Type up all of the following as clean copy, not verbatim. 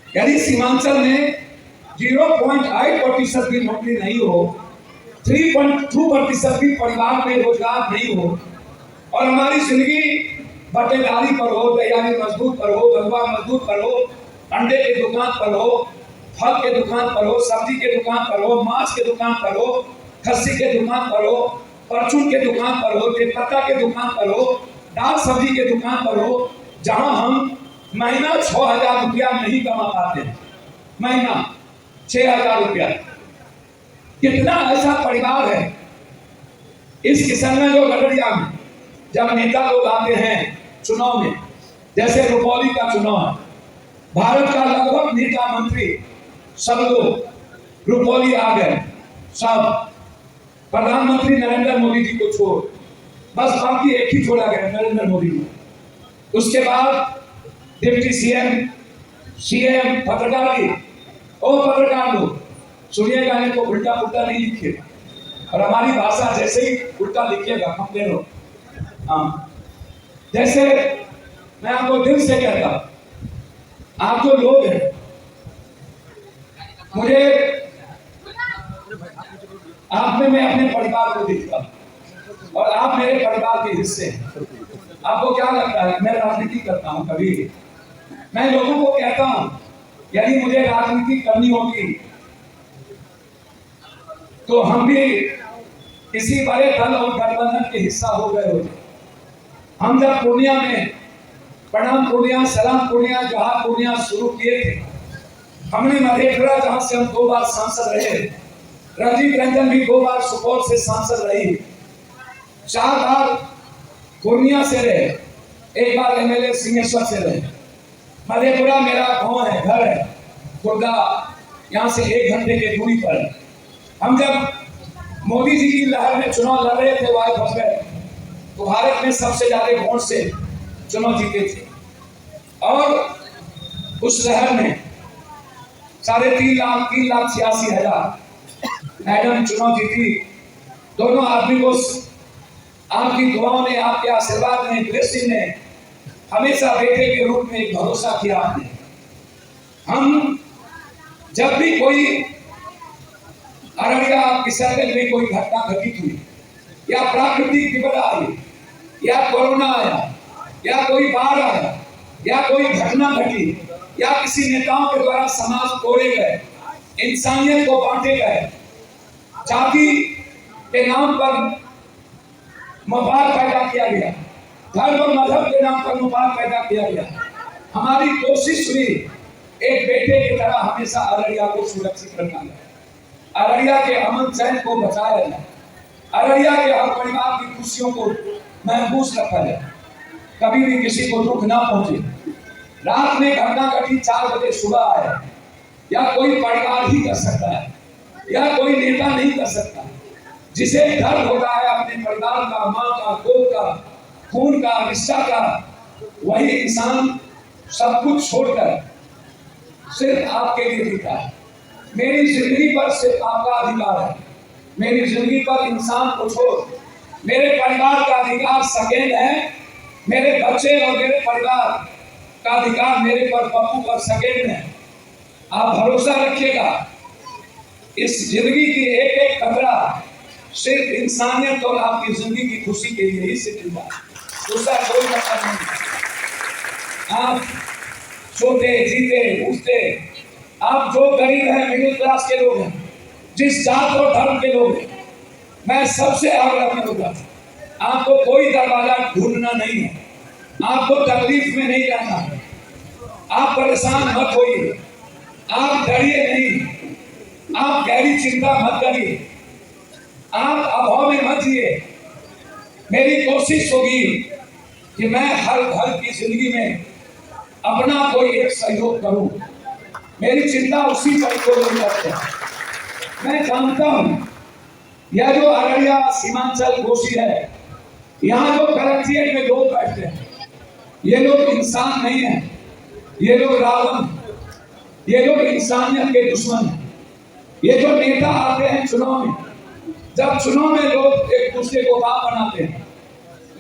यदि सीमांचल में 0.8% भी नौकरी नहीं हो, 3.2% भी परिवार में रोजगार नहीं हो, और हमारी जिंदगी बटेदारी पर हो, तैयारी मजदूर पर हो, गंगा मजदूर पर हो, अंडे की दुकान पर हो, फल के दुकान पर हो, सब्जी के दुकान पर हो, मांस के दुकान पर हो, खस्सी के दुकान पर हो, परचून के दुकान पर हो, तेजपत्ता के दुकान पर हो, दाल सब्जी के दुकान पर हो, जहां हम महीना 6,000 रुपया नहीं कमा पाते हैं, महीना 6,000 रुपया। कितना ऐसा परिवार है इस किसान जो गडरिया में, जब नेता लोग आते हैं चुनाव में, जैसे रुपौली का चुनाव है, भारत का लगभग नेता मंत्री सब लोग रुपौली आ गए, सब प्रधानमंत्री नरेंद्र मोदी जी को छोड़, बस बाकी एक ही छोड़ा गया, नरेंद्र मोदी जी। उसके बाद डिप्टी सीएम पत्रकार जी, ओ पत्रकार लोग सुनिएगा, इनको उल्टा पुल्टा नहीं लिखिएगा, और हमारी भाषा जैसे ही उल्टा लिखिएगा हम दे लो। हाँ, जैसे मैं आपको दिल से कहता हूं, आप जो लोग हैं, मुझे आप में मैं अपने परिवार को देखता हूं और आप मेरे परिवार के हिस्से हैं। आपको क्या लगता है मैं राजनीति करता हूं? कभी मैं लोगों को कहता हूं यदि मुझे राजनीति करनी होगी तो हम भी किसी बड़े दल और गठबंधन के हिस्सा हो गए होते। हम जब पूर्णिया में प्रणाम पूर्णिया, सलाम पूर्णिया, जोहार पूर्णिया शुरू किए थे, हमने मधेपुरा जहां से हम 2 बार सांसद रहे, रंजीत रंजन भी 2 बार सुपौल से सांसद रही, 4 बार पूर्णिया से रहे, 1 बार एमएलए सिंहेश्वर से रहे। मधेपुरा मेरा गांव है, घर है, खुर्दा यहाँ से 1 घंटे की दूरी पर। हम जब मोदी जी की लहर में चुनाव लड़ रहे थे वाई फंस गए, तो भारत में सबसे ज्यादा वोट से चुनाव जीते थे, और उस लहर में 3,86,000 मैडम चुनाव जीती। दोनों आदमी को आपकी दुआओं ने, आपके आशीर्वाद ने, ब्लेसिंग ने हमेशा बेटे के रूप में एक भरोसा किया आपने। हम जब भी कोई अररिया किशनगंज में कोई घटना घटित हुई, या प्राकृतिक विपदा आई, या कोरोना आया, या कोई बाढ़ आया, या कोई घटना घटी, या किसी नेताओं के द्वारा समाज तोड़े गए, इंसानियत को बांटे गए, जाति के नाम पर मफाद पैदा किया गया, धर्म और मजहब के नाम पर मफाद पैदा किया गया, हमारी कोशिश हुई एक बेटे की तरह हमेशा अररिया को सुरक्षित रखना है, अररिया के अमन चैन को बचाया जाए, अररिया के हर परिवार की खुशियों को महफूज रखा जाए, कभी भी किसी को दुख ना पहुंचे। रात में घटना घटी, 4 बजे सुबह आए, या कोई परिवार ही कर सकता है, या कोई नेता नहीं कर सकता। जिसे डर होता है अपने परिवार का, माँ का, गोद का, खून का, रिश्ता का, वही इंसान सब कुछ छोड़कर सिर्फ आपके लिए जीता है। मेरी जिंदगी पर सिर्फ आपका अधिकार है, मेरी जिंदगी पर इंसान को छोड़ मेरे परिवार का अधिकार सेकेंड है, मेरे बच्चे और मेरे परिवार का अधिकार मेरे पर, पप्पू पर सेकेंड है। आप भरोसा रखिएगा, इस जिंदगी की एक एक कतरा सिर्फ इंसानियत और आपकी जिंदगी की खुशी के लिए ही सिर्फ है, दूसरा कोई मतलब नहीं। आप सोते, जीते, उठते, आप जो गरीब हैं, मिडिल क्लास के लोग हैं, जिस जात और धर्म के लोग हैं, मैं सबसे आग्रह करूंगा, आपको कोई दरवाजा ढूंढना नहीं है, आपको तकलीफ में नहीं रहना है, आप परेशान मत होइए, आप डरिए नहीं, आप गहरी चिंता मत करिए, आप अभाव में मत जिए। मेरी कोशिश होगी कि मैं हर घर की जिंदगी में अपना कोई एक सहयोग करूं, मेरी चिंता उसी पर कोई करते हैं। मैं जानता हूं यह जो अररिया सीमांचल कोसी है, यहाँ जो कलेक्ट्रेट में लोग बैठते हैं, ये लोग इंसान नहीं है, ये लोग रावण, ये लोग इंसानियत के दुश्मन हैं। ये जो नेता आते हैं चुनाव में, जब चुनाव में लोग एक दूसरे को बाप बनाते हैं,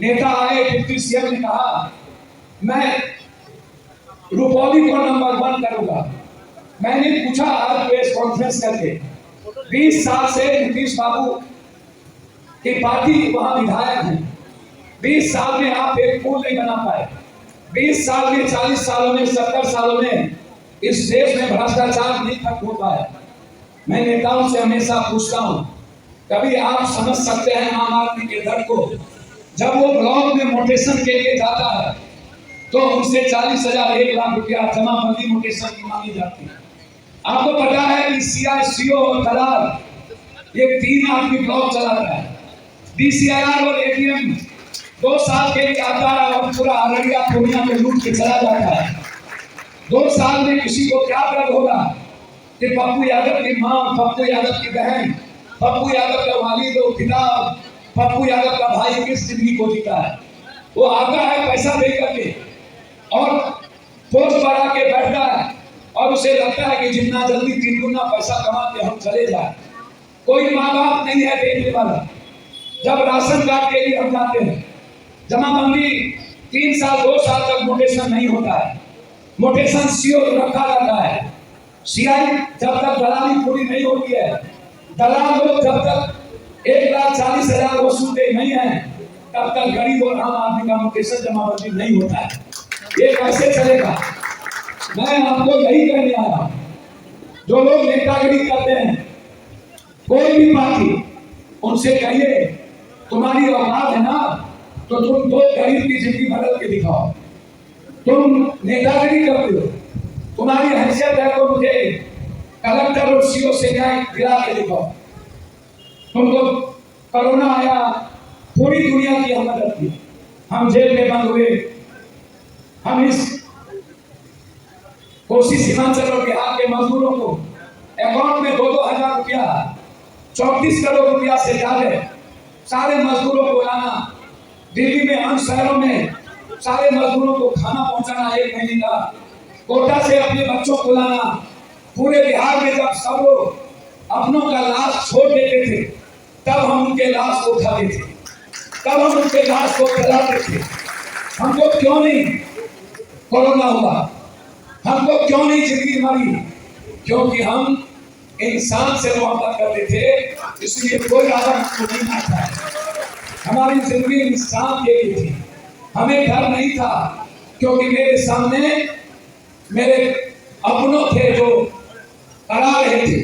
नेता आए, डिप्टी सीएम ने कहा मैं रुपौली को नंबर 1 करूंगा, मैंने पूछा आज प्रेस कॉन्फ्रेंस करके, 20 साल से नीतीश बाबू की पार्टी वहां विधायक हैं, 20 साल में आप एक पुल नहीं बना पाए, 20 साल में, 40 सालों में, 70 सालों में इस देश में भ्रष्टाचार नहीं खत्म हो पाया। मैं नेताओं से हमेशा पूछता हूं, कभी आप समझ सकते हैं आम आदमी के दर्द को? जब वो ब्लॉक में मोटेशन के लिए जाता है तो उनसे 40,000 1 लाख रुपया जमाबंदी मोटेशन की मांगी जाती है। आपको पता है कि सीआईसीओ और दलाल ये 3 आदमी ब्लॉक चलाता है। डीसीआईआर और एटीएम 2 साल के लिए आता है और पूरा अररिया पूर्णिया में लूट के चला जाता है। 2 साल में किसी को क्या दर्द होगा कि पप्पू यादव की माँ, पप्पू यादव की बहन, पप्पू यादव का वालिद और पिता, पप्पू यादव का भाई किस जिंदगी को जीता है? वो आता है पैसा दे करके और पोस्ट बढ़ा के बैठता है और उसे लगता है कि जितना जल्दी 3 गुना पैसा कमा के हम चले जाए। कोई माँ बाप नहीं है देखने वाला। जब राशन कार्ड के लिए हम जाते हैं, जमाबंदी 3 साल 2 साल तक मोटेशन नहीं होता है, मोटेशन सीओ रखा जाता है। सीआई जब तक दलाली पूरी नहीं होती है, दलाल लोग जब तक 1,40,000 वसूलते नहीं है, तब तक गरीब और आम आदमी का मोटेशन जमाबंदी नहीं होता है। ये कैसे चलेगा? मैं आपको यही कहने आया हूं, जो लोग नेतागिरी करते हैं, कोई भी पार्टी, उनसे कहिए तुम्हारी औकात है ना तो तुम 2 गरीब की जिंदगी बदल के दिखाओ। तुम नेतागिरी करते हो, तुम्हारी हैसियत है तो मुझे कलेक्टर और सीओ से न्याय दिला के दिखाओ। तुमको कोरोना आया, पूरी दुनिया की हम मदद की, हम जेल में बंद हुए, हम इस कोसी सीमांचल और बिहार के मजदूरों को अकाउंट में 2-2 हजार रुपया, 34 करोड़ रुपया से ज्यादा सारे मजदूरों को लाना, दिल्ली में अन्य शहरों में सारे मजदूरों को खाना पहुंचाना 1 महीने का, कोटा से अपने बच्चों को लाना। पूरे बिहार में जब सब लोग अपनों का लाश छोड़ देते थे, तब हम उनके लाश को उठाते थे, तब हम उनके लाश को फैलाते थे। हमको क्यों नहीं कोरोना हुआ? हमको क्यों नहीं जिंदगी मरी? क्योंकि हम इंसान से मोहब्बत करते थे, इसलिए कोई आदम हमको नहीं मारता है। हमारी जिंदगी इंसान के लिए थी, हमें डर नहीं था, क्योंकि मेरे सामने मेरे अपनों थे जो करा रहे थे,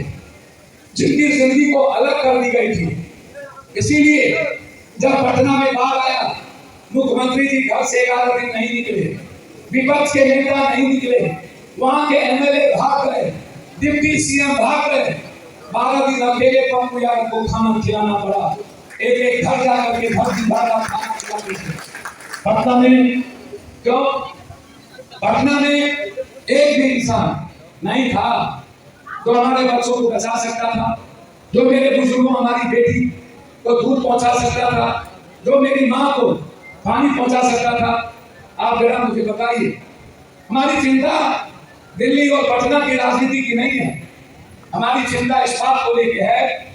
जिनकी जिंदगी को अलग कर दी गई थी। इसीलिए जब पटना में बाढ़ आया, मुख्यमंत्री जी घर से 11 दिन नहीं निकले, विपक्ष के नेता नहीं निकले, वहां के एमएलए भाग रहे, डिप्टी सीएम भाग रहे। 12 दिन अकेले पप्पू यादव को खाना खिलाना पड़ा, एक घर जाकर के घर की खाना खिलाते थे। पटना में क्यों? पटना में एक भी इंसान नहीं था जो हमारे बच्चों को बचा सकता था, जो मेरे बुजुर्गों, हमारी बेटी को दूध पहुंचा सकता था, जो मेरी माँ को पानी पहुंचा सकता था। आप जरा मुझे बताइए, हमारी चिंता दिल्ली और पटना की राजनीति की नहीं है, हमारी चिंता इस बात को लेकर है